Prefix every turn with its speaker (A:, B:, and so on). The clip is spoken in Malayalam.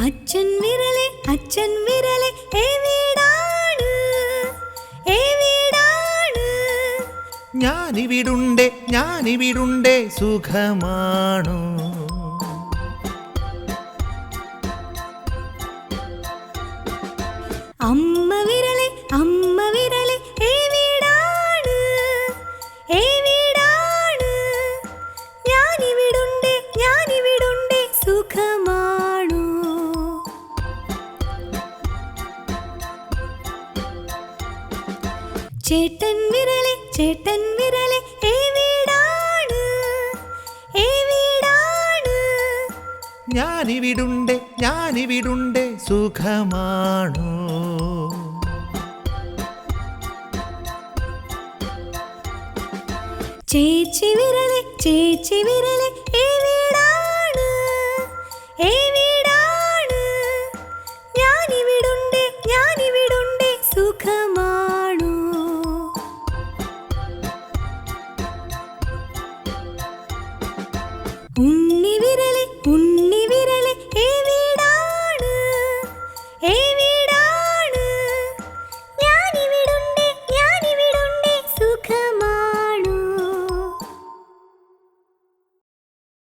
A: അച്ഛൻ വിരലെ എവിടാണ് എവിടാണ്?
B: ഞാനിവിടുണ്ടേ സുഖമാണോ?
A: അമ്മ വിരലെ എവിടാണ് എവിടാണ്? ഞാനിവിടുണ്ടേ സുഖമാണോ? ചേട്ടൻ വിരലെ എവിടാണ് എവിടാണ്?
B: ഞാനിവിടുണ്ടേ സുഖമാണോ?
A: ചേച്ചി വിരലെ എവിടാണ് എവിടാണ്? ഞാനിവിടുണ്ടേ സുഖമാണോ? ഉമ്മ